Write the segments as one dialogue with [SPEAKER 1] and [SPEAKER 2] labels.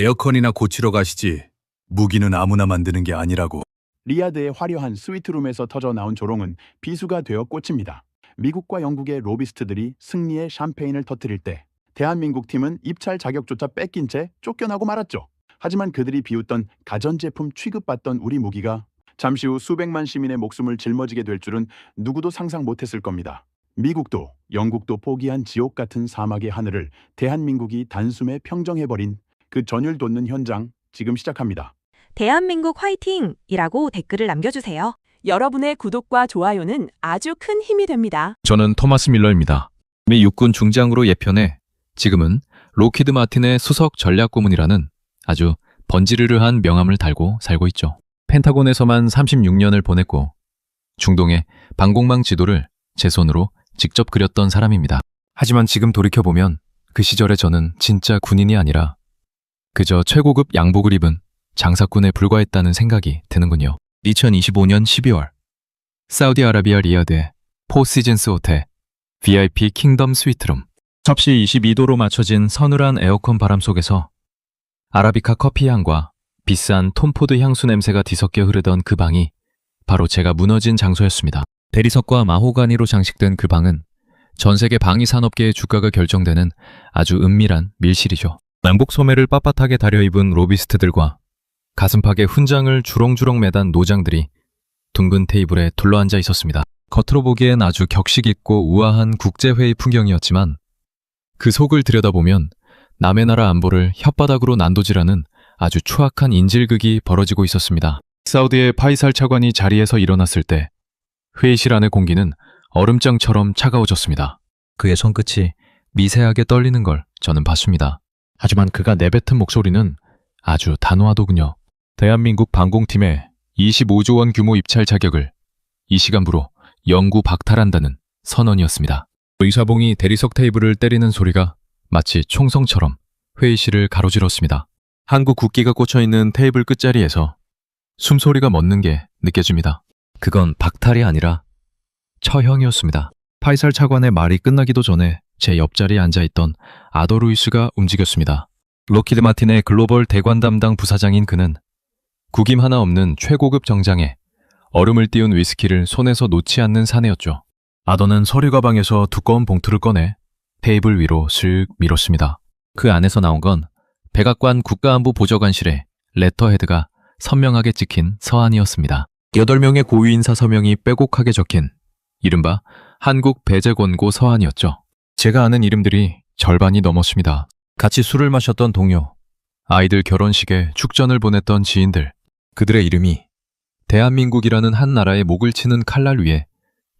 [SPEAKER 1] 에어컨이나 고치러 가시지. 무기는 아무나 만드는 게 아니라고.
[SPEAKER 2] 리야드의 화려한 스위트룸에서 터져 나온 조롱은 비수가 되어 꽂힙니다. 미국과 영국의 로비스트들이 승리의 샴페인을 터뜨릴 때 대한민국 팀은 입찰 자격조차 뺏긴 채 쫓겨나고 말았죠. 하지만 그들이 비웃던 가전제품 취급받던 우리 무기가 잠시 후 수백만 시민의 목숨을 짊어지게 될 줄은 누구도 상상 못했을 겁니다. 미국도 영국도 포기한 지옥 같은 사막의 하늘을 대한민국이 단숨에 평정해버린 그 전율 돋는 현장 지금 시작합니다.
[SPEAKER 3] 대한민국 화이팅이라고 댓글을 남겨주세요.
[SPEAKER 4] 여러분의 구독과 좋아요는 아주 큰 힘이 됩니다.
[SPEAKER 5] 저는 토마스 밀러입니다. 미 육군 중장으로 예편해 지금은 로키드 마틴의 수석 전략고문이라는 아주 번지르르한 명함을 달고 살고 있죠. 펜타곤에서만 36년을 보냈고 중동의 방공망 지도를 제 손으로 직접 그렸던 사람입니다. 하지만 지금 돌이켜보면 그 시절의 저는 진짜 군인이 아니라 그저 최고급 양복을 입은 장사꾼에 불과했다는 생각이 드는군요. 2025년 12월 사우디아라비아 리야드의 포시즌스 호텔 VIP 킹덤 스위트룸. 섭씨 22도로 맞춰진 서늘한 에어컨 바람 속에서 아라비카 커피 향과 비싼 톰포드 향수 냄새가 뒤섞여 흐르던 그 방이 바로 제가 무너진 장소였습니다. 대리석과 마호가니로 장식된 그 방은 전 세계 방위 산업계의 주가가 결정되는 아주 은밀한 밀실이죠. 남북 소매를 빳빳하게 다려입은 로비스트들과 가슴팍에 훈장을 주렁주렁 매단 노장들이 둥근 테이블에 둘러앉아 있었습니다. 겉으로 보기엔 아주 격식 있고 우아한 국제회의 풍경이었지만 그 속을 들여다보면 남의 나라 안보를 혓바닥으로 난도질하는 아주 추악한 인질극이 벌어지고 있었습니다. 사우디의 파이살 차관이 자리에서 일어났을 때 회의실 안의 공기는 얼음장처럼 차가워졌습니다. 그의 손끝이 미세하게 떨리는 걸 저는 봤습니다. 하지만 그가 내뱉은 목소리는 아주 단호하더군요. 대한민국 방공팀의 25조 원 규모 입찰 자격을 이 시간부로 영구 박탈한다는 선언이었습니다. 의사봉이 대리석 테이블을 때리는 소리가 마치 총성처럼 회의실을 가로질렀습니다. 한국 국기가 꽂혀있는 테이블 끝자리에서 숨소리가 멎는 게 느껴집니다. 그건 박탈이 아니라 처형이었습니다. 파이살 차관의 말이 끝나기도 전에 제 옆자리에 앉아있던 아더 루이스가 움직였습니다. 로키드 마틴의 글로벌 대관 담당 부사장인 그는 구김 하나 없는 최고급 정장에 얼음을 띄운 위스키를 손에서 놓지 않는 사내였죠. 아더는 서류 가방에서 두꺼운 봉투를 꺼내 테이블 위로 슥 밀었습니다. 그 안에서 나온 건 백악관 국가안보보좌관실에 레터헤드가 선명하게 찍힌 서한이었습니다. 8명의 고위 인사 서명이 빼곡하게 적힌 이른바 한국 배제 권고 서한이었죠. 제가 아는 이름들이 절반이 넘었습니다. 같이 술을 마셨던 동료, 아이들 결혼식에 축전을 보냈던 지인들, 그들의 이름이 대한민국이라는 한 나라의 목을 치는 칼날 위에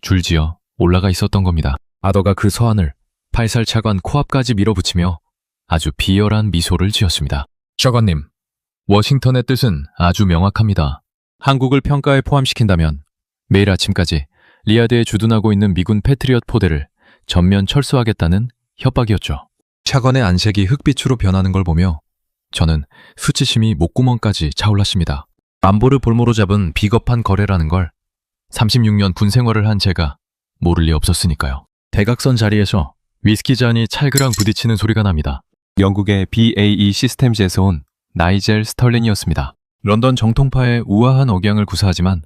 [SPEAKER 5] 줄지어 올라가 있었던 겁니다. 아더가 그 서한을 파이살 차관 코앞까지 밀어붙이며 아주 비열한 미소를 지었습니다. 차관님, 워싱턴의 뜻은 아주 명확합니다. 한국을 평가에 포함시킨다면 매일 아침까지 리야드에 주둔하고 있는 미군 패트리엇 포대를 전면 철수하겠다는 협박이었죠. 차관의 안색이 흑빛으로 변하는 걸 보며 저는 수치심이 목구멍까지 차올랐습니다. 안보를 볼모로 잡은 비겁한 거래라는 걸 36년 군 생활을 한 제가 모를 리 없었으니까요. 대각선 자리에서 위스키 잔이 찰그랑 부딪히는 소리가 납니다. 영국의 BAE 시스템즈에서 온 나이젤 스털린이었습니다. 런던 정통파의 우아한 억양을 구사하지만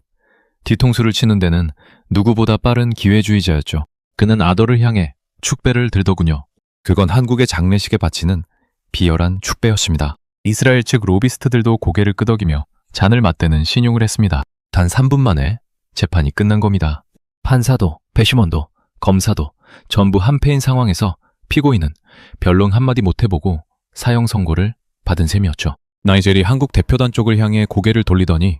[SPEAKER 5] 뒤통수를 치는 데는 누구보다 빠른 기회주의자였죠. 그는 아더를 향해 축배를 들더군요. 그건 한국의 장례식에 바치는 비열한 축배였습니다. 이스라엘 측 로비스트들도 고개를 끄덕이며 잔을 맞대는 신용을 했습니다. 단 3분 만에 재판이 끝난 겁니다. 판사도, 배심원도, 검사도 전부 한패인 상황에서 피고인은 변론 한마디 못해보고 사형 선고를 받은 셈이었죠. 나이젤이 한국 대표단 쪽을 향해 고개를 돌리더니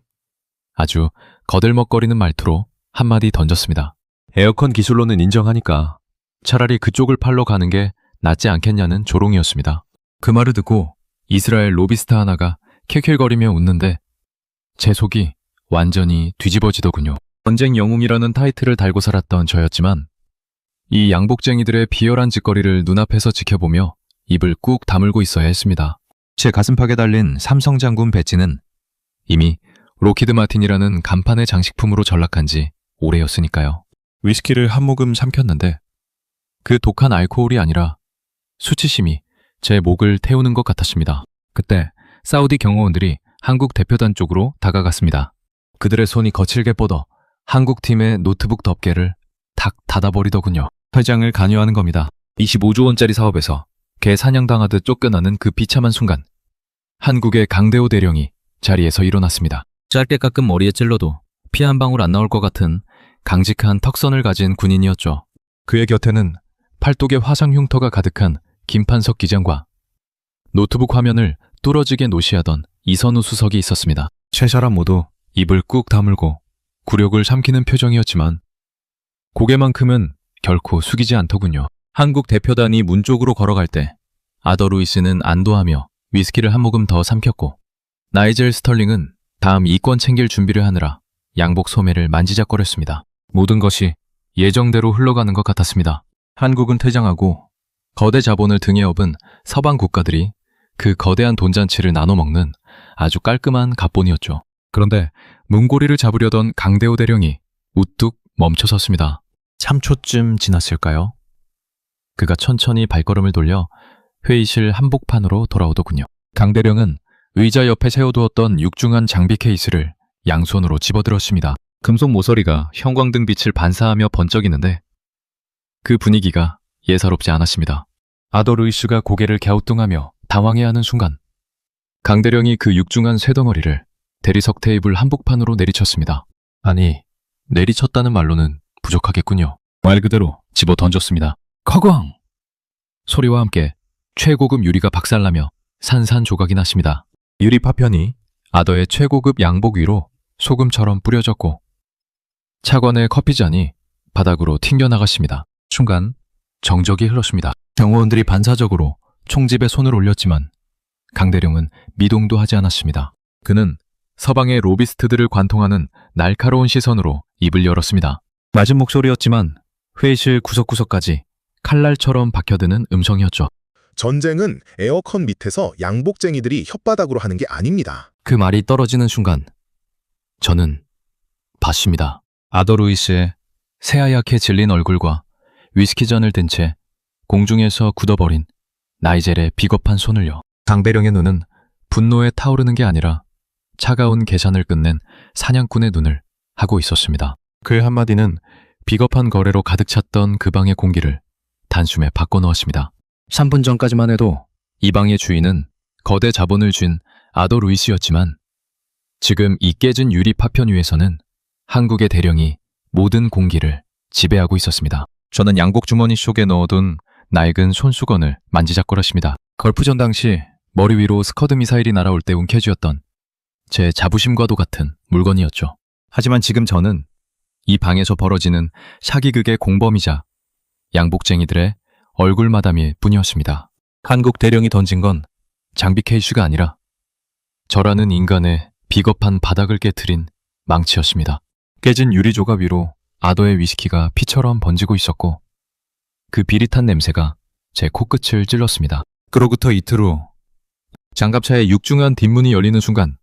[SPEAKER 5] 아주 거들먹거리는 말투로 한마디 던졌습니다. 에어컨 기술로는 인정하니까 차라리 그쪽을 팔러 가는 게 낫지 않겠냐는 조롱이었습니다. 그 말을 듣고 이스라엘 로비스트 하나가 킬킬거리며 웃는데 제 속이 완전히 뒤집어지더군요. 전쟁 영웅이라는 타이틀을 달고 살았던 저였지만 이 양복쟁이들의 비열한 짓거리를 눈앞에서 지켜보며 입을 꾹 다물고 있어야 했습니다. 제 가슴팍에 달린 삼성 장군 배지는 이미 로키드 마틴이라는 간판의 장식품으로 전락한 지 오래였으니까요. 위스키를 한 모금 삼켰는데 그 독한 알코올이 아니라 수치심이 제 목을 태우는 것 같았습니다. 그때 사우디 경호원들이 한국 대표단 쪽으로 다가갔습니다. 그들의 손이 거칠게 뻗어 한국 팀의 노트북 덮개를 탁 닫아버리더군요. 회장을 간여하는 겁니다. 25조 원짜리 사업에서 개 사냥당하듯 쫓겨나는 그 비참한 순간, 한국의 강대호 대령이 자리에서 일어났습니다. 짧게 깎은 머리에 찔러도 피 한 방울 안 나올 것 같은 강직한 턱선을 가진 군인이었죠. 그의 곁에는 팔뚝에 화상 흉터가 가득한 김판석 기장과 노트북 화면을 뚫어지게 노시하던 이선우 수석이 있었습니다. 세 사람 모두 입을 꾹 다물고 굴욕을 삼키는 표정이었지만 고개만큼은 결코 숙이지 않더군요. 한국 대표단이 문 쪽으로 걸어갈 때 아더 루이스는 안도하며 위스키를 한 모금 더 삼켰고, 나이젤 스털링은 다음 이권 챙길 준비를 하느라 양복 소매를 만지작거렸습니다. 모든 것이 예정대로 흘러가는 것 같았습니다. 한국은 퇴장하고 거대 자본을 등에 업은 서방 국가들이 그 거대한 돈잔치를 나눠 먹는 아주 깔끔한 갑본이었죠. 그런데 문고리를 잡으려던 강대호 대령이 우뚝 멈춰섰습니다. 3초쯤 지났을까요? 그가 천천히 발걸음을 돌려 회의실 한복판으로 돌아오더군요. 강 대령은 의자 옆에 세워두었던 육중한 장비 케이스를 양손으로 집어들었습니다. 금속 모서리가 형광등 빛을 반사하며 번쩍이는데 그 분위기가 예사롭지 않았습니다. 아더 루이스가 고개를 갸우뚱하며 당황해하는 순간, 강 대령이 그 육중한 쇠덩어리를 대리석 테이블 한복판으로 내리쳤습니다. 아니, 내리쳤다는 말로는 부족하겠군요. 말 그대로 집어 던졌습니다. 커광! 소리와 함께 최고급 유리가 박살나며 산산조각이 났습니다. 유리 파편이 아더의 최고급 양복 위로 소금처럼 뿌려졌고, 차관의 커피잔이 바닥으로 튕겨나갔습니다. 순간 정적이 흘렀습니다. 경호원들이 반사적으로 총집에 손을 올렸지만 강대령은 미동도 하지 않았습니다. 그는 서방의 로비스트들을 관통하는 날카로운 시선으로 입을 열었습니다. 낮은 목소리였지만 회의실 구석구석까지 칼날처럼 박혀드는 음성이었죠.
[SPEAKER 6] 전쟁은 에어컨 밑에서 양복쟁이들이 혓바닥으로 하는 게 아닙니다.
[SPEAKER 5] 그 말이 떨어지는 순간 저는 봤습니다. 아더 루이스의 새하얗게 질린 얼굴과 위스키잔을 든 채 공중에서 굳어버린 나이젤의 비겁한 손을요. 강대령의 눈은 분노에 타오르는 게 아니라 차가운 계산을 끝낸 사냥꾼의 눈을 하고 있었습니다. 그의 한마디는 비겁한 거래로 가득 찼던 그 방의 공기를 단숨에 바꿔놓았습니다. 3분 전까지만 해도 이 방의 주인은 거대 자본을 쥔 아더 루이스였지만 지금 이 깨진 유리 파편 위에서는 한국의 대령이 모든 공기를 지배하고 있었습니다. 저는 양복 주머니 속에 넣어둔 낡은 손수건을 만지작거렸습니다. 걸프전 당시 머리 위로 스커드 미사일이 날아올 때 움켜쥐었던 제 자부심과도 같은 물건이었죠. 하지만 지금 저는 이 방에서 벌어지는 사기극의 공범이자 양복쟁이들의 얼굴마담일 뿐이었습니다. 한국 대령이 던진 건 장비 케이스가 아니라 저라는 인간의 비겁한 바닥을 깨트린 망치였습니다. 깨진 유리 조각 위로 아더의 위스키가 피처럼 번지고 있었고 그 비릿한 냄새가 제 코끝을 찔렀습니다. 그로부터 이틀 후 장갑차의 육중한 뒷문이 열리는 순간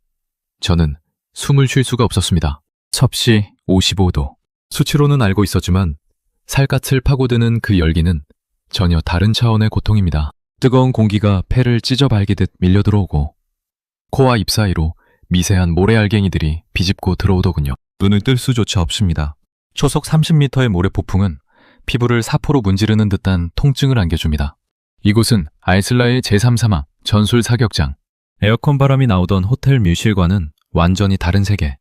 [SPEAKER 5] 저는 숨을 쉴 수가 없었습니다. 섭씨 55도. 수치로는 알고 있었지만 살갗을 파고드는 그 열기는 전혀 다른 차원의 고통입니다. 뜨거운 공기가 폐를 찢어발기듯 밀려들어오고 코와 입 사이로 미세한 모래알갱이들이 비집고 들어오더군요. 눈을 뜰 수조차 없습니다. 초속 30m의 모래 폭풍은 피부를 사포로 문지르는 듯한 통증을 안겨줍니다. 이곳은 알슬라의 제3사막 전술 사격장. 에어컨 바람이 나오던 호텔 뮤실과는 완전히 다른 세계.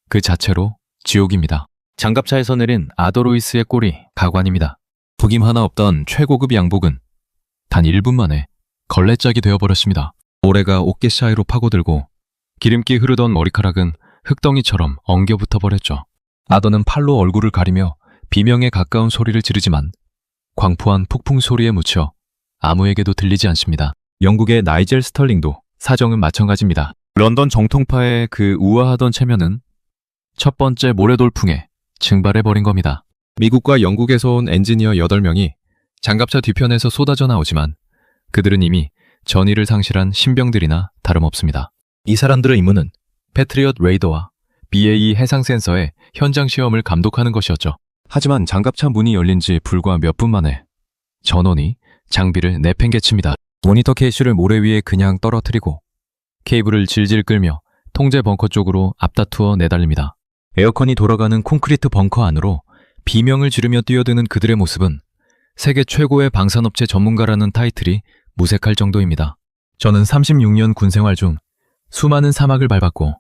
[SPEAKER 5] 그 자체로 지옥입니다. 장갑차에서 내린 아더 루이스의 꼴이 가관입니다. 북임 하나 없던 최고급 양복은 단 1분 만에 걸레짝이 되어버렸습니다. 모래가 어깨 사이로 파고들고 기름기 흐르던 머리카락은 흙덩이처럼 엉겨붙어 버렸죠. 아더는 팔로 얼굴을 가리며 비명에 가까운 소리를 지르지만 광포한 폭풍 소리에 묻혀 아무에게도 들리지 않습니다. 영국의 나이젤 스털링도 사정은 마찬가지입니다. 런던 정통파의 그 우아하던 체면은 첫 번째 모래돌풍에 증발해버린 겁니다. 미국과 영국에서 온 엔지니어 8명이 장갑차 뒤편에서 쏟아져 나오지만 그들은 이미 전의를 상실한 신병들이나 다름없습니다. 이 사람들의 임무는 패트리엇 레이더와 BAE 해상 센서의 현장 시험을 감독하는 것이었죠. 하지만 장갑차 문이 열린 지 불과 몇 분 만에 전원이 장비를 내팽개칩니다. 모니터 케이스를 모래 위에 그냥 떨어뜨리고 케이블을 질질 끌며 통제 벙커 쪽으로 앞다투어 내달립니다. 에어컨이 돌아가는 콘크리트 벙커 안으로 비명을 지르며 뛰어드는 그들의 모습은 세계 최고의 방산업체 전문가라는 타이틀이 무색할 정도입니다. 저는 36년 군 생활 중 수많은 사막을 밟았고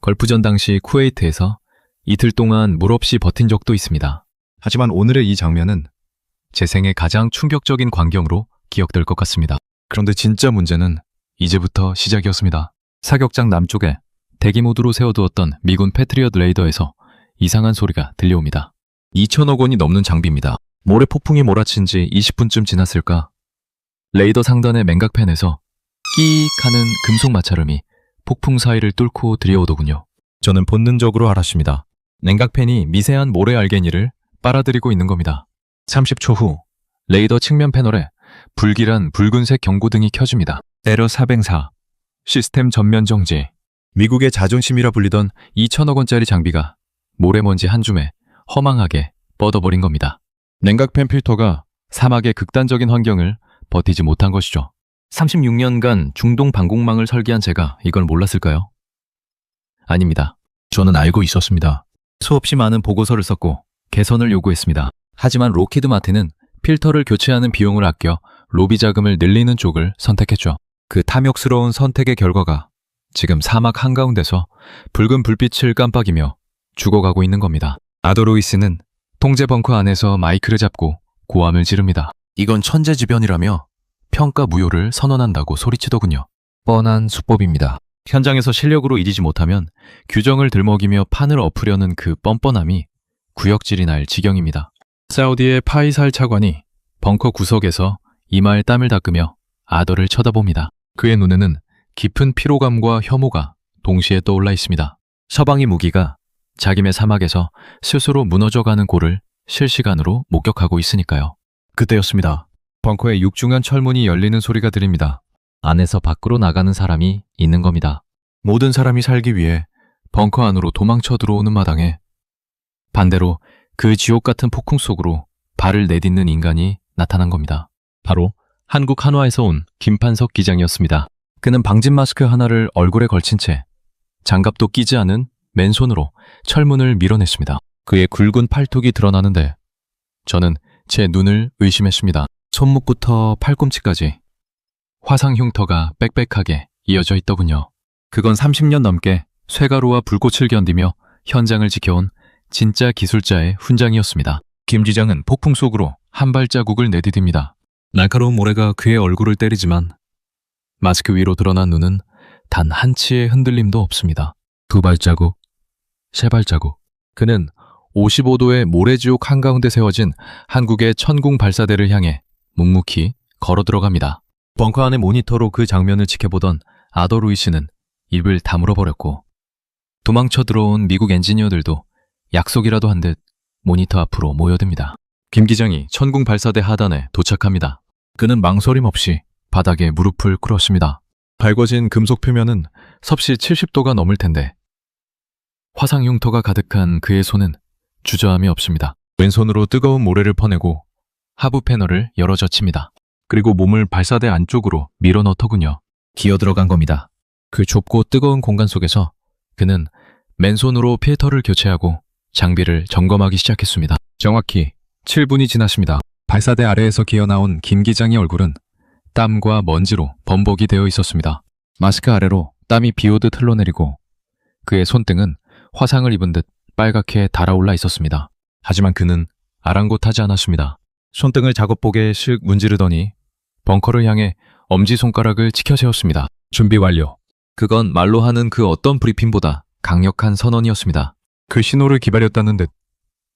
[SPEAKER 5] 걸프전 당시 쿠웨이트에서 이틀 동안 물 없이 버틴 적도 있습니다. 하지만 오늘의 이 장면은 제 생애 가장 충격적인 광경으로 기억될 것 같습니다. 그런데 진짜 문제는 이제부터 시작이었습니다. 사격장 남쪽에 대기 모드로 세워두었던 미군 패트리엇 레이더에서 이상한 소리가 들려옵니다. 2천억 원이 넘는 장비입니다. 모래 폭풍이 몰아친 지 20분쯤 지났을까? 레이더 상단의 맹각팬에서 끼익 하는 금속 마찰음이 폭풍 사이를 뚫고 들여오더군요. 저는 본능적으로 알았습니다. 냉각팬이 미세한 모래 알갱이를 빨아들이고 있는 겁니다. 30초 후 레이더 측면 패널에 불길한 붉은색 경고등이 켜집니다. 에러 404 시스템 전면 정지. 미국의 자존심이라 불리던 2천억 원짜리 장비가 모래먼지 한 줌에 허망하게 뻗어버린 겁니다. 냉각팬 필터가 사막의 극단적인 환경을 버티지 못한 것이죠. 36년간 중동 방공망을 설계한 제가 이걸 몰랐을까요? 아닙니다. 저는 알고 있었습니다. 수없이 많은 보고서를 썼고 개선을 요구했습니다. 하지만 로키드 마틴은 필터를 교체하는 비용을 아껴 로비 자금을 늘리는 쪽을 선택했죠. 그 탐욕스러운 선택의 결과가 지금 사막 한가운데서 붉은 불빛을 깜빡이며 죽어가고 있는 겁니다. 아도로이스는 통제 벙커 안에서 마이크를 잡고 고함을 지릅니다. 이건 천재지변이라며 평가 무효를 선언한다고 소리치더군요. 뻔한 수법입니다. 현장에서 실력으로 이기지 못하면 규정을 들먹이며 판을 엎으려는 그 뻔뻔함이 구역질이 날 지경입니다. 사우디의 파이살 차관이 벙커 구석에서 이마에 땀을 닦으며 아더를 쳐다봅니다. 그의 눈에는 깊은 피로감과 혐오가 동시에 떠올라 있습니다. 서방의 무기가 자기네 사막에서 스스로 무너져가는 골을 실시간으로 목격하고 있으니까요. 그때였습니다. 벙커의 육중한 철문이 열리는 소리가 들립니다. 안에서 밖으로 나가는 사람이 있는 겁니다. 모든 사람이 살기 위해 벙커 안으로 도망쳐 들어오는 마당에 반대로 그 지옥 같은 폭풍 속으로 발을 내딛는 인간이 나타난 겁니다. 바로 한국 한화에서 온 김판석 기장이었습니다. 그는 방진 마스크 하나를 얼굴에 걸친 채 장갑도 끼지 않은 맨손으로 철문을 밀어냈습니다. 그의 굵은 팔뚝이 드러나는데 저는 제 눈을 의심했습니다. 손목부터 팔꿈치까지 화상 흉터가 빽빽하게 이어져 있더군요. 그건 30년 넘게 쇠가루와 불꽃을 견디며 현장을 지켜온 진짜 기술자의 훈장이었습니다. 김 지장은 폭풍 속으로 한 발자국을 내디딥니다. 날카로운 모래가 그의 얼굴을 때리지만 마스크 위로 드러난 눈은 단 한 치의 흔들림도 없습니다. 두 발자국, 세 발자국. 그는 55도의 모래지옥 한가운데 세워진 한국의 천궁 발사대를 향해 묵묵히 걸어 들어갑니다. 벙커 안의 모니터로 그 장면을 지켜보던 아더 루이스는 입을 다물어 버렸고 도망쳐 들어온 미국 엔지니어들도 약속이라도 한 듯 모니터 앞으로 모여듭니다. 김 기장이 천궁 발사대 하단에 도착합니다. 그는 망설임 없이 바닥에 무릎을 꿇었습니다. 밝아진 금속 표면은 섭씨 70도가 넘을 텐데 화상 흉터가 가득한 그의 손은 주저함이 없습니다. 왼손으로 뜨거운 모래를 퍼내고 하부 패널을 열어 젖힙니다. 그리고 몸을 발사대 안쪽으로 밀어 넣더군요. 기어 들어간 겁니다. 그 좁고 뜨거운 공간 속에서 그는 맨손으로 필터를 교체하고 장비를 점검하기 시작했습니다. 정확히 7분이 지났습니다. 발사대 아래에서 기어나온 김 기장의 얼굴은 땀과 먼지로 범벅이 되어 있었습니다. 마스크 아래로 땀이 비오듯 흘러내리고 그의 손등은 화상을 입은 듯 빨갛게 달아올라 있었습니다. 하지만 그는 아랑곳하지 않았습니다. 손등을 작업복에 슥 문지르더니 벙커를 향해 엄지손가락을 치켜 세웠습니다. 준비 완료. 그건 말로 하는 그 어떤 브리핑보다 강력한 선언이었습니다. 그 신호를 기다렸다는 듯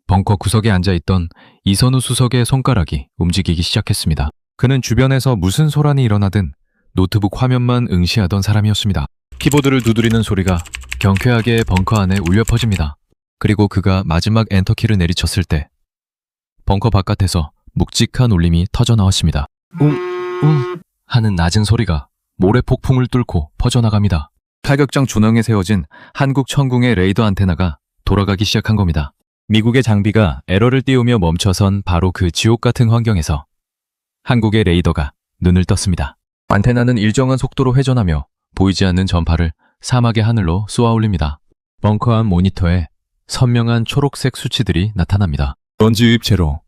[SPEAKER 5] 벙커 구석에 앉아있던 이선우 수석의 손가락이 움직이기 시작했습니다. 그는 주변에서 무슨 소란이 일어나든 노트북 화면만 응시하던 사람이었습니다. 키보드를 두드리는 소리가 경쾌하게 벙커 안에 울려 퍼집니다. 그리고 그가 마지막 엔터키를 내리쳤을 때 벙커 바깥에서 묵직한 울림이 터져 나왔습니다. 하는 낮은 소리가 모래 폭풍을 뚫고 퍼져나갑니다. 타격장 중앙에 세워진 한국 천궁의 레이더 안테나가 돌아가기 시작한 겁니다. 미국의 장비가 에러를 띄우며 멈춰선 바로 그 지옥 같은 환경에서 한국의 레이더가 눈을 떴습니다. 안테나는 일정한 속도로 회전하며 보이지 않는 전파를 사막의 하늘로 쏘아올립니다. 벙커 안 모니터에 선명한 초록색 수치들이 나타납니다. 먼지 유입 제로.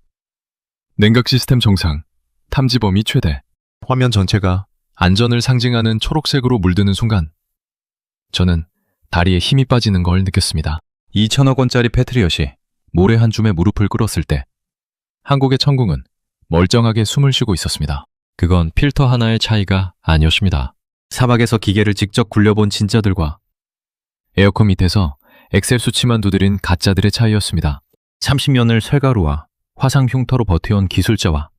[SPEAKER 5] 냉각 시스템 정상. 탐지 범위 최대. 화면 전체가 안전을 상징하는 초록색으로 물드는 순간 저는 다리에 힘이 빠지는 걸 느꼈습니다. 2천억 원짜리 패트리엇이 모래 한 줌에 무릎을 꿇었을 때 한국의 천궁은 멀쩡하게 숨을 쉬고 있었습니다. 그건 필터 하나의 차이가 아니었습니다. 사막에서 기계를 직접 굴려본 진짜들과 에어컨 밑에서 엑셀 수치만 두드린 가짜들의 차이였습니다. 30년을 쇠가루와 화상 흉터로 버텨온 기술자와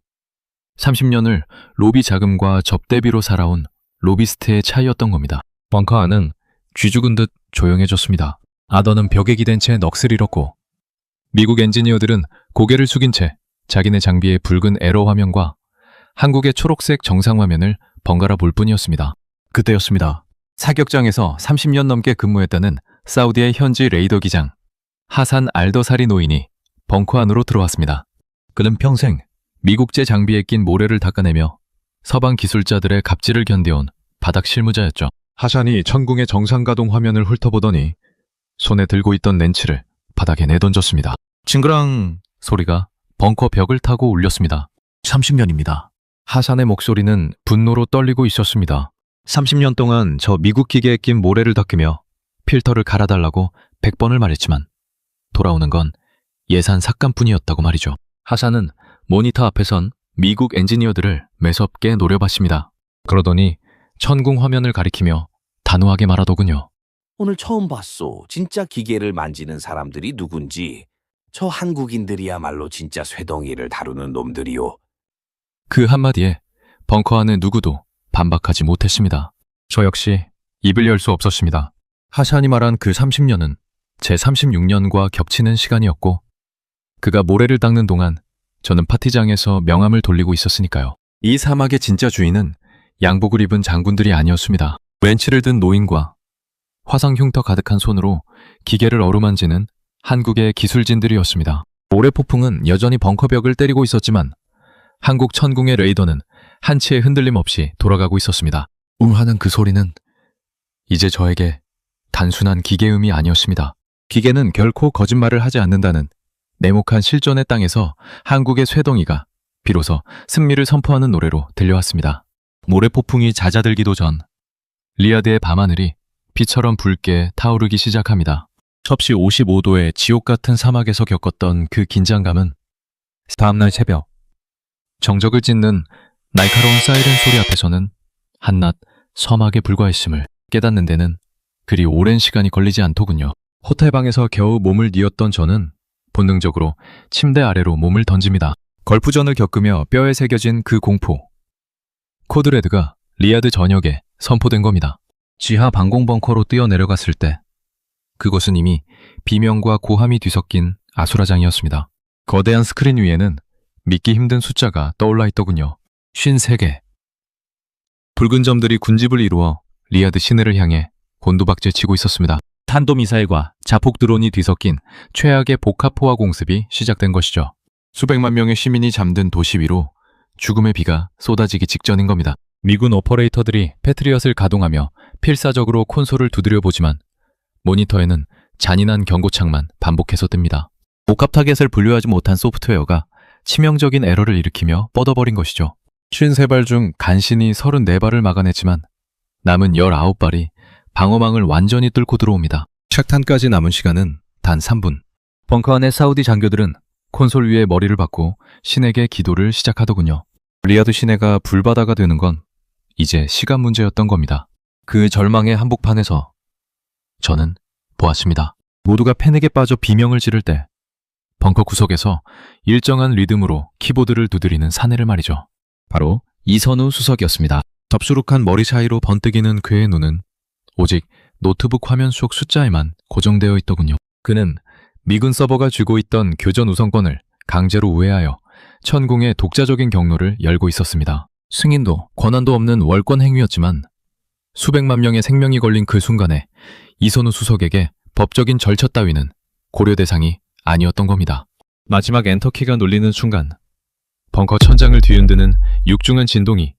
[SPEAKER 5] 30년을 로비 자금과 접대비로 살아온 로비스트의 차이였던 겁니다. 벙커 안은 쥐 죽은 듯 조용해졌습니다. 아더는 벽에 기댄 채 넋을 잃었고 미국 엔지니어들은 고개를 숙인 채 자기네 장비의 붉은 에러 화면과 한국의 초록색 정상 화면을 번갈아 볼 뿐이었습니다. 그때였습니다. 사격장에서 30년 넘게 근무했다는 사우디의 현지 레이더 기장 하산 알더사리 노인이 벙커 안으로 들어왔습니다. 그는 평생 미국제 장비에 낀 모래를 닦아내며 서방 기술자들의 갑질을 견뎌온 바닥 실무자였죠. 하산이 천궁의 정상 가동 화면을 훑어보더니 손에 들고 있던 렌치를 바닥에 내던졌습니다. 징그랑 소리가 벙커 벽을 타고 울렸습니다. 30년입니다. 하산의 목소리는 분노로 떨리고 있었습니다. 30년 동안 저 미국 기계에 낀 모래를 닦으며 필터를 갈아달라고 100번을 말했지만 돌아오는 건 예산 삭감뿐이었다고 말이죠. 하산은 모니터 앞에선 미국 엔지니어들을 매섭게 노려봤습니다. 그러더니 천궁 화면을 가리키며 단호하게 말하더군요.
[SPEAKER 7] 오늘 처음 봤소. 진짜 기계를 만지는 사람들이 누군지. 저 한국인들이야말로 진짜 쇠덩이를 다루는 놈들이요.
[SPEAKER 5] 그 한마디에 벙커 안에 누구도 반박하지 못했습니다. 저 역시 입을 열 수 없었습니다. 하산이 말한 그 30년은 제 36년과 겹치는 시간이었고 그가 모래를 닦는 동안 저는 파티장에서 명함을 돌리고 있었으니까요. 이 사막의 진짜 주인은 양복을 입은 장군들이 아니었습니다. 렌치를 든 노인과 화상 흉터 가득한 손으로 기계를 어루만지는 한국의 기술진들이었습니다. 모래 폭풍은 여전히 벙커벽을 때리고 있었지만 한국 천궁의 레이더는 한치의 흔들림 없이 돌아가고 있었습니다. 하는 그 소리는 이제 저에게 단순한 기계음이 아니었습니다. 기계는 결코 거짓말을 하지 않는다는 냉혹한 실존의 땅에서 한국의 쇠덩이가 비로소 승리를 선포하는 노래로 들려왔습니다. 모래폭풍이 잦아들기도 전 리야드의 밤하늘이 비처럼 붉게 타오르기 시작합니다. 섭씨 55도의 지옥 같은 사막에서 겪었던 그 긴장감은 다음날 새벽 정적을 찢는 날카로운 사이렌 소리 앞에서는 한낱 서막에 불과했음을 깨닫는 데는 그리 오랜 시간이 걸리지 않더군요. 호텔방에서 겨우 몸을 뉘었던 저는 본능적으로 침대 아래로 몸을 던집니다. 걸프전을 겪으며 뼈에 새겨진 그 공포. 코드레드가 리야드 전역에 선포된 겁니다. 지하 방공 벙커로 뛰어내려갔을 때 그곳은 이미 비명과 고함이 뒤섞인 아수라장이었습니다. 거대한 스크린 위에는 믿기 힘든 숫자가 떠올라 있더군요. 53개. 붉은 점들이 군집을 이루어 리야드 시내를 향해 곤두박질 치고 있었습니다. 탄도미사일과 자폭 드론이 뒤섞인 최악의 복합포화 공습이 시작된 것이죠. 수백만 명의 시민이 잠든 도시 위로 죽음의 비가 쏟아지기 직전인 겁니다. 미군 오퍼레이터들이 패트리엇을 가동하며 필사적으로 콘솔을 두드려 보지만 모니터에는 잔인한 경고창만 반복해서 뜹니다. 복합 타겟을 분류하지 못한 소프트웨어가 치명적인 에러를 일으키며 뻗어버린 것이죠. 53발 중 간신히 34발을 막아냈지만 남은 19발이 방어망을 완전히 뚫고 들어옵니다. 착탄까지 남은 시간은 단 3분. 벙커 안의 사우디 장교들은 콘솔 위에 머리를 박고 신에게 기도를 시작하더군요. 리야드 시내가 불바다가 되는 건 이제 시간 문제였던 겁니다. 그 절망의 한복판에서 저는 보았습니다. 모두가 패닉에 빠져 비명을 지를 때 벙커 구석에서 일정한 리듬으로 키보드를 두드리는 사내를 말이죠. 바로 이선우 수석이었습니다. 덥수룩한 머리 사이로 번뜩이는 그의 눈은 오직 노트북 화면 속 숫자에만 고정되어 있더군요. 그는 미군 서버가 쥐고 있던 교전 우선권을 강제로 우회하여 천궁의 독자적인 경로를 열고 있었습니다. 승인도 권한도 없는 월권 행위였지만 수백만 명의 생명이 걸린 그 순간에 이선우 수석에게 법적인 절차 따위는 고려 대상이 아니었던 겁니다. 마지막 엔터키가 눌리는 순간 벙커 천장을 뒤흔드는 육중한 진동이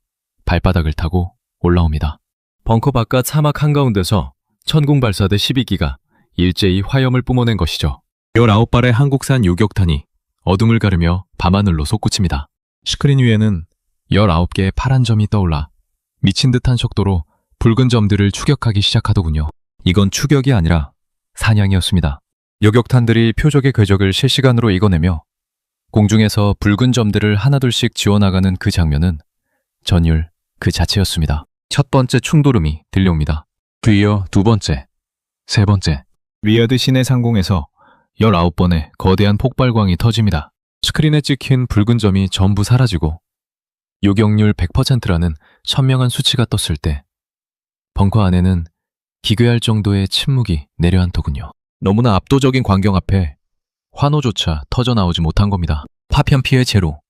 [SPEAKER 5] 발바닥을 타고 올라옵니다. 벙커 바깥 사막 한가운데서 천궁 발사대 12기가 일제히 화염을 뿜어낸 것이죠. 19발의 한국산 요격탄이 어둠을 가르며 밤하늘로 솟구칩니다. 스크린 위에는 19개의 파란 점이 떠올라 미친 듯한 속도로 붉은 점들을 추격하기 시작하더군요. 이건 추격이 아니라 사냥이었습니다. 요격탄들이 표적의 궤적을 실시간으로 읽어내며 공중에서 붉은 점들을 하나둘씩 지워나가는 그 장면은 전율 그 자체였습니다. 첫 번째 충돌음이 들려옵니다. 뒤이어 두 번째, 세 번째. 리아드 시내 상공에서 19번의 거대한 폭발광이 터집니다. 스크린에 찍힌 붉은 점이 전부 사라지고 요격률 100%라는 선명한 수치가 떴을 때 벙커 안에는 기괴할 정도의 침묵이 내려앉더군요. 너무나 압도적인 광경 앞에 환호조차 터져나오지 못한 겁니다. 파편 피해 제로,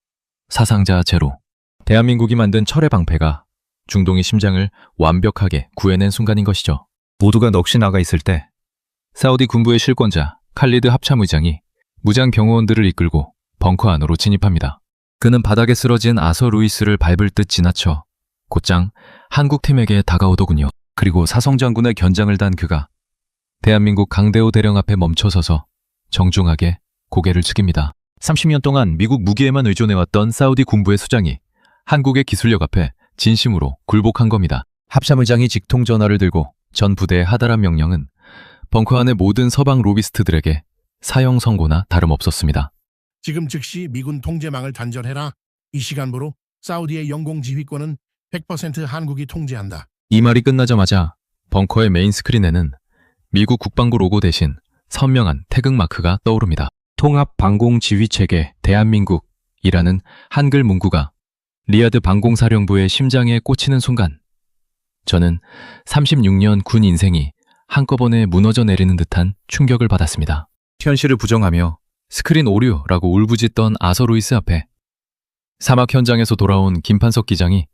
[SPEAKER 5] 사상자 제로. 대한민국이 만든 철의 방패가 중동의 심장을 완벽하게 구해낸 순간인 것이죠. 모두가 넋이 나가 있을 때 사우디 군부의 실권자 칼리드 합참 의장이 무장 경호원들을 이끌고 벙커 안으로 진입합니다. 그는 바닥에 쓰러진 아서 루이스를 밟을 듯 지나쳐 곧장 한국팀에게 다가오더군요. 그리고 사성 장군의 견장을 단 그가 대한민국 강대호 대령 앞에 멈춰서서 정중하게 고개를 숙입니다. 30년 동안 미국 무기에만 의존해왔던 사우디 군부의 수장이 한국의 기술력 앞에 진심으로 굴복한 겁니다. 합참의장이 직통 전화를 들고 전 부대에 하달한 명령은 벙커 안의 모든 서방 로비스트들에게 사형 선고나 다름없었습니다.
[SPEAKER 8] 지금 즉시 미군 통제망을 단절해라. 이 시간부로 사우디의 영공 지휘권은 100% 한국이 통제한다.
[SPEAKER 5] 이 말이 끝나자마자 벙커의 메인 스크린에는 미국 국방부 로고 대신 선명한 태극 마크가 떠오릅니다. 통합 방공 지휘 체계 대한민국이라는 한글 문구가 리아드 방공사령부의 심장에 꽂히는 순간 저는 36년 군 인생이 한꺼번에 무너져 내리는 듯한 충격을 받았습니다. 현실을 부정하며 스크린 오류라고 울부짖던 아서 루이스 앞에 사막 현장에서 돌아온 김판석 기장이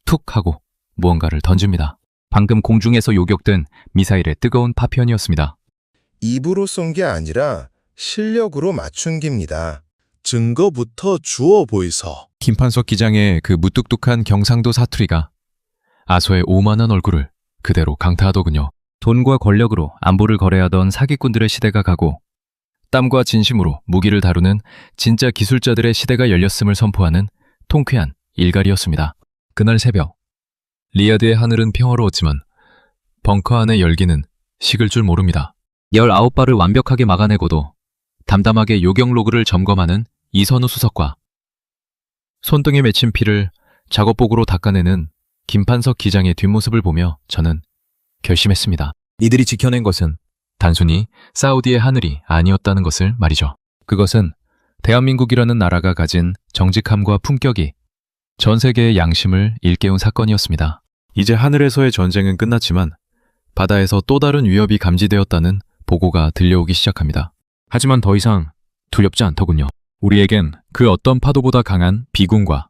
[SPEAKER 5] 툭 하고 무언가를 던집니다. 방금 공중에서 요격된 미사일의 뜨거운 파편이었습니다.
[SPEAKER 6] 입으로 쏜 게 아니라 실력으로 맞춘 겁니다. 증거부터 주어 보이소.
[SPEAKER 5] 김판석 기장의 그 무뚝뚝한 경상도 사투리가 아소의 오만한 얼굴을 그대로 강타하더군요. 돈과 권력으로 안보를 거래하던 사기꾼들의 시대가 가고 땀과 진심으로 무기를 다루는 진짜 기술자들의 시대가 열렸음을 선포하는 통쾌한 일갈이었습니다. 그날 새벽, 리아드의 하늘은 평화로웠지만 벙커 안의 열기는 식을 줄 모릅니다. 19발을 완벽하게 막아내고도 담담하게 요격 로그를 점검하는 이선우 수석과 손등에 맺힌 피를 작업복으로 닦아내는 김판석 기장의 뒷모습을 보며 저는 결심했습니다. 이들이 지켜낸 것은 단순히 사우디의 하늘이 아니었다는 것을 말이죠. 그것은 대한민국이라는 나라가 가진 정직함과 품격이 전 세계의 양심을 일깨운 사건이었습니다. 이제 하늘에서의 전쟁은 끝났지만 바다에서 또 다른 위협이 감지되었다는 보고가 들려오기 시작합니다. 하지만 더 이상 두렵지 않더군요. 우리에겐 그 어떤 파도보다 강한 비군과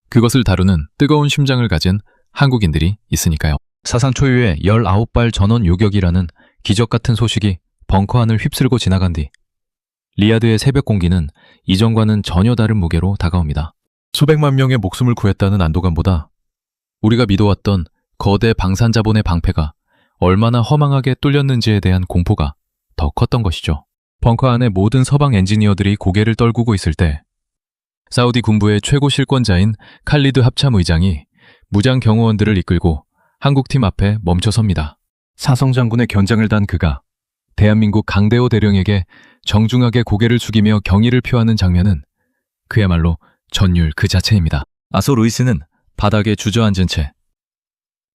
[SPEAKER 5] 그것을 다루는 뜨거운 심장을 가진 한국인들이 있으니까요. 사상 초유의 19발 전원 요격이라는 기적 같은 소식이 벙커 안을 휩쓸고 지나간 뒤 리아드의 새벽 공기는 이전과는 전혀 다른 무게로 다가옵니다. 수백만 명의 목숨을 구했다는 안도감보다 우리가 믿어왔던 거대 방산자본의 방패가 얼마나 허망하게 뚫렸는지에 대한 공포가 더 컸던 것이죠. 벙커 안의 모든 서방 엔지니어들이 고개를 떨구고 있을 때 사우디 군부의 최고 실권자인 칼리드 합참 의장이 무장 경호원들을 이끌고 한국팀 앞에 멈춰섭니다. 사성 장군의 견장을 단 그가 대한민국 강대호 대령에게 정중하게 고개를 숙이며 경의를 표하는 장면은 그야말로 전율 그 자체입니다. 아소 루이스는 바닥에 주저앉은 채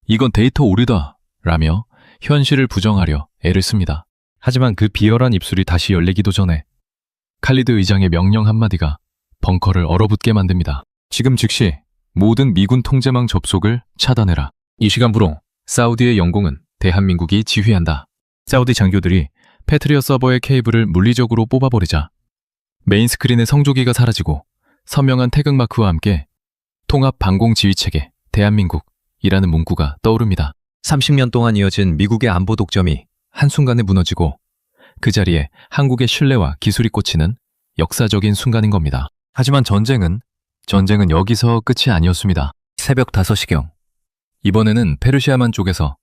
[SPEAKER 5] 이건 데이터 오류다 라며 현실을 부정하려 애를 씁니다. 하지만 그 비열한 입술이 다시 열리기도 전에 칼리드 의장의 명령 한마디가 벙커를 얼어붙게 만듭니다. 지금 즉시 모든 미군 통제망 접속을 차단해라. 이 시간부로 사우디의 영공은 대한민국이 지휘한다. 사우디 장교들이 패트리어 서버의 케이블을 물리적으로 뽑아버리자 메인 스크린의 성조기가 사라지고 선명한 태극마크와 함께 통합 방공 지휘체계 대한민국이라는 문구가 떠오릅니다. 30년 동안 이어진 미국의 안보 독점이 한순간에 무너지고 그 자리에 한국의 신뢰와 기술이 꽂히는 역사적인 순간인 겁니다. 하지만 전쟁은 여기서 끝이 아니었습니다. 새벽 5시경 이번에는 페르시아만 쪽에서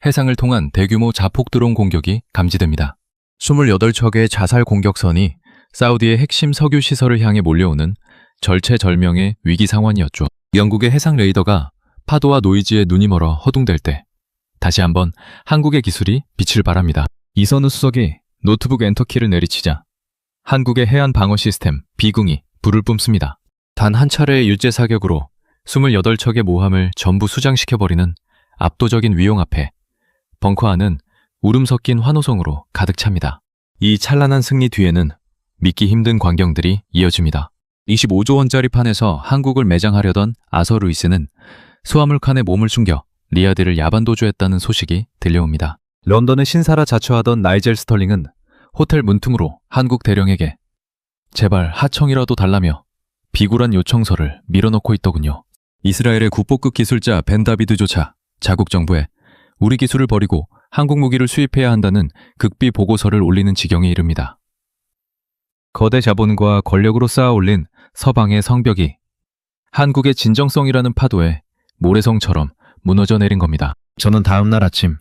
[SPEAKER 5] 해상을 통한 대규모 자폭 드론 공격이 감지됩니다. 28척의 자살 공격선이 사우디의 핵심 석유 시설을 향해 몰려오는 절체절명의 위기 상황이었죠. 영국의 해상 레이더가 파도와 노이즈에 눈이 멀어 허둥댈 때 다시 한번 한국의 기술이 빛을 발합니다. 이선우 수석이 노트북 엔터키를 내리치자 한국의 해안 방어 시스템 비궁이 불을 뿜습니다. 단 한 차례의 일제 사격으로 28척의 모함을 전부 수장시켜버리는 압도적인 위용 앞에 벙커 안은 울음 섞인 환호성으로 가득 찹니다. 이 찬란한 승리 뒤에는 믿기 힘든 광경들이 이어집니다. 25조 원짜리 판에서 한국을 매장하려던 아서 루이스는 수화물 칸에 몸을 숨겨 리야드를 야반도주했다는 소식이 들려옵니다. 런던에 신사라 자처하던 나이젤 스털링은 호텔 문틈으로 한국 대령에게 제발 하청이라도 달라며 비굴한 요청서를 밀어넣고 있더군요. 이스라엘의 국보급 기술자 벤 다비드조차 자국 정부에 우리 기술을 버리고 한국 무기를 수입해야 한다는 극비 보고서를 올리는 지경에 이릅니다. 거대 자본과 권력으로 쌓아올린 서방의 성벽이 한국의 진정성이라는 파도에 모래성처럼 무너져 내린 겁니다. 저는 다음 날 아침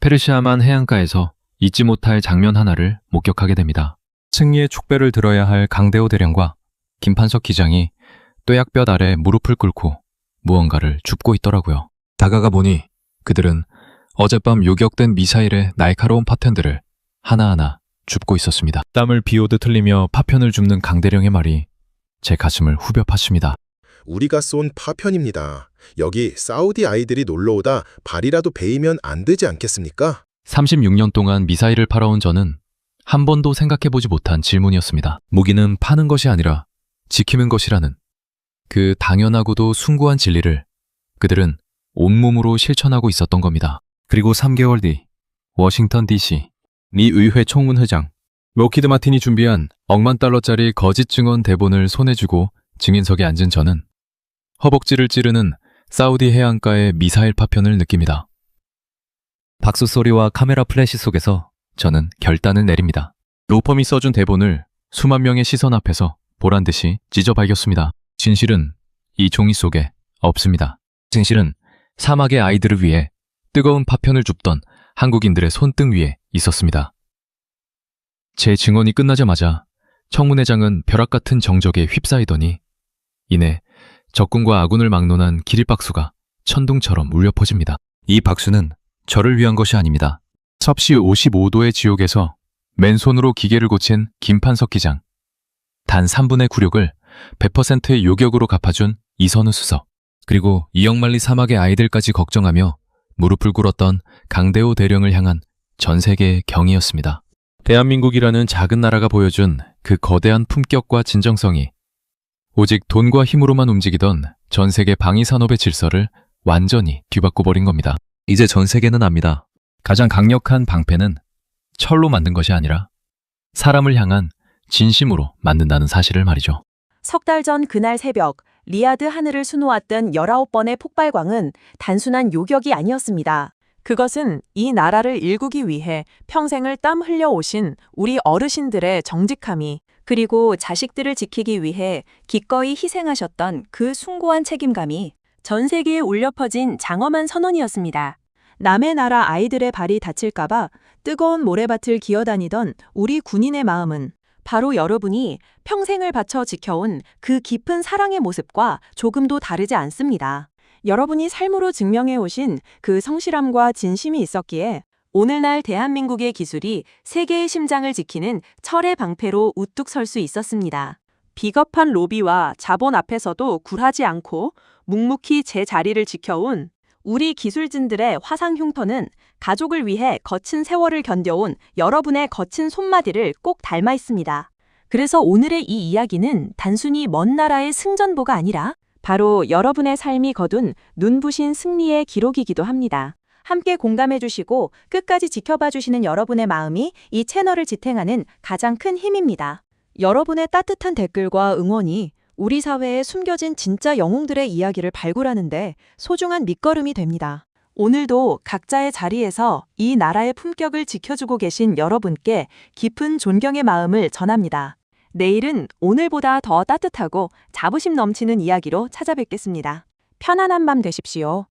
[SPEAKER 5] 페르시아만 해안가에서 잊지 못할 장면 하나를 목격하게 됩니다. 승리의 축배를 들어야 할 강대호 대령과 김판석 기장이 뙤약볕 아래 무릎을 꿇고 무언가를 줍고 있더라고요. 다가가 보니 그들은 어젯밤 요격된 미사일의 날카로운 파편들을 하나하나 줍고 있었습니다. 땀을 비오듯 흘리며 파편을 줍는 강대령의 말이 제 가슴을 후벼 팠습니다.
[SPEAKER 6] 우리가 쏜 파편입니다. 여기 사우디 아이들이 놀러오다 발이라도 베이면 안 되지 않겠습니까?
[SPEAKER 5] 36년 동안 미사일을 팔아온 저는 한 번도 생각해보지 못한 질문이었습니다. 무기는 파는 것이 아니라 지키는 것이라는 그 당연하고도 숭고한 진리를 그들은 온몸으로 실천하고 있었던 겁니다. 그리고 3개월 뒤 워싱턴 DC 미 의회 총무회장 로키드 마틴이 준비한 억만 달러짜리 거짓 증언 대본을 손에 쥐고 증인석에 앉은 저는 허벅지를 찌르는 사우디 해안가의 미사일 파편을 느낍니다. 박수 소리와 카메라 플래시 속에서 저는 결단을 내립니다. 로펌이 써준 대본을 수만 명의 시선 앞에서 보란듯이 찢어발겼습니다. 진실은 이 종이 속에 없습니다. 진실은 사막의 아이들을 위해 뜨거운 파편을 줍던 한국인들의 손등 위에 있었습니다. 제 증언이 끝나자마자 청문회장은 벼락 같은 정적에 휩싸이더니 이내 적군과 아군을 막론한 기립박수가 천둥처럼 울려 퍼집니다. 이 박수는 저를 위한 것이 아닙니다. 섭씨 55도의 지옥에서 맨손으로 기계를 고친 김판석 기장, 단 3분의 굴욕을 100%의 요격으로 갚아준 이선우 수석, 그리고 이영만리 사막의 아이들까지 걱정하며 무릎을 꿇었던 강대호 대령을 향한 전 세계의 경의였습니다. 대한민국이라는 작은 나라가 보여준 그 거대한 품격과 진정성이 오직 돈과 힘으로만 움직이던 전 세계 방위산업의 질서를 완전히 뒤바꿔 버린 겁니다. 이제 전 세계는 압니다. 가장 강력한 방패는 철로 만든 것이 아니라 사람을 향한 진심으로 만든다는 사실을 말이죠.
[SPEAKER 4] 석 달 전 그날 새벽 리야드 하늘을 수놓았던 19번의 폭발광은 단순한 요격이 아니었습니다. 그것은 이 나라를 일구기 위해 평생을 땀 흘려 오신 우리 어르신들의 정직함이, 그리고 자식들을 지키기 위해 기꺼이 희생하셨던 그 숭고한 책임감이 전 세계에 울려 퍼진 장엄한 선언이었습니다. 남의 나라 아이들의 발이 다칠까봐 뜨거운 모래밭을 기어다니던 우리 군인의 마음은 바로 여러분이 평생을 바쳐 지켜온 그 깊은 사랑의 모습과 조금도 다르지 않습니다. 여러분이 삶으로 증명해 오신 그 성실함과 진심이 있었기에 오늘날 대한민국의 기술이 세계의 심장을 지키는 철의 방패로 우뚝 설 수 있었습니다. 비겁한 로비와 자본 앞에서도 굴하지 않고 묵묵히 제 자리를 지켜온 우리 기술진들의 화상 흉터는 가족을 위해 거친 세월을 견뎌온 여러분의 거친 손마디를 꼭 닮아 있습니다. 그래서 오늘의 이 이야기는 단순히 먼 나라의 승전보가 아니라 바로 여러분의 삶이 거둔 눈부신 승리의 기록이기도 합니다. 함께 공감해 주시고 끝까지 지켜봐 주시는 여러분의 마음이 이 채널을 지탱하는 가장 큰 힘입니다. 여러분의 따뜻한 댓글과 응원이 우리 사회에 숨겨진 진짜 영웅들의 이야기를 발굴하는데 소중한 밑거름이 됩니다. 오늘도 각자의 자리에서 이 나라의 품격을 지켜주고 계신 여러분께 깊은 존경의 마음을 전합니다. 내일은 오늘보다 더 따뜻하고 자부심 넘치는 이야기로 찾아뵙겠습니다. 편안한 밤 되십시오.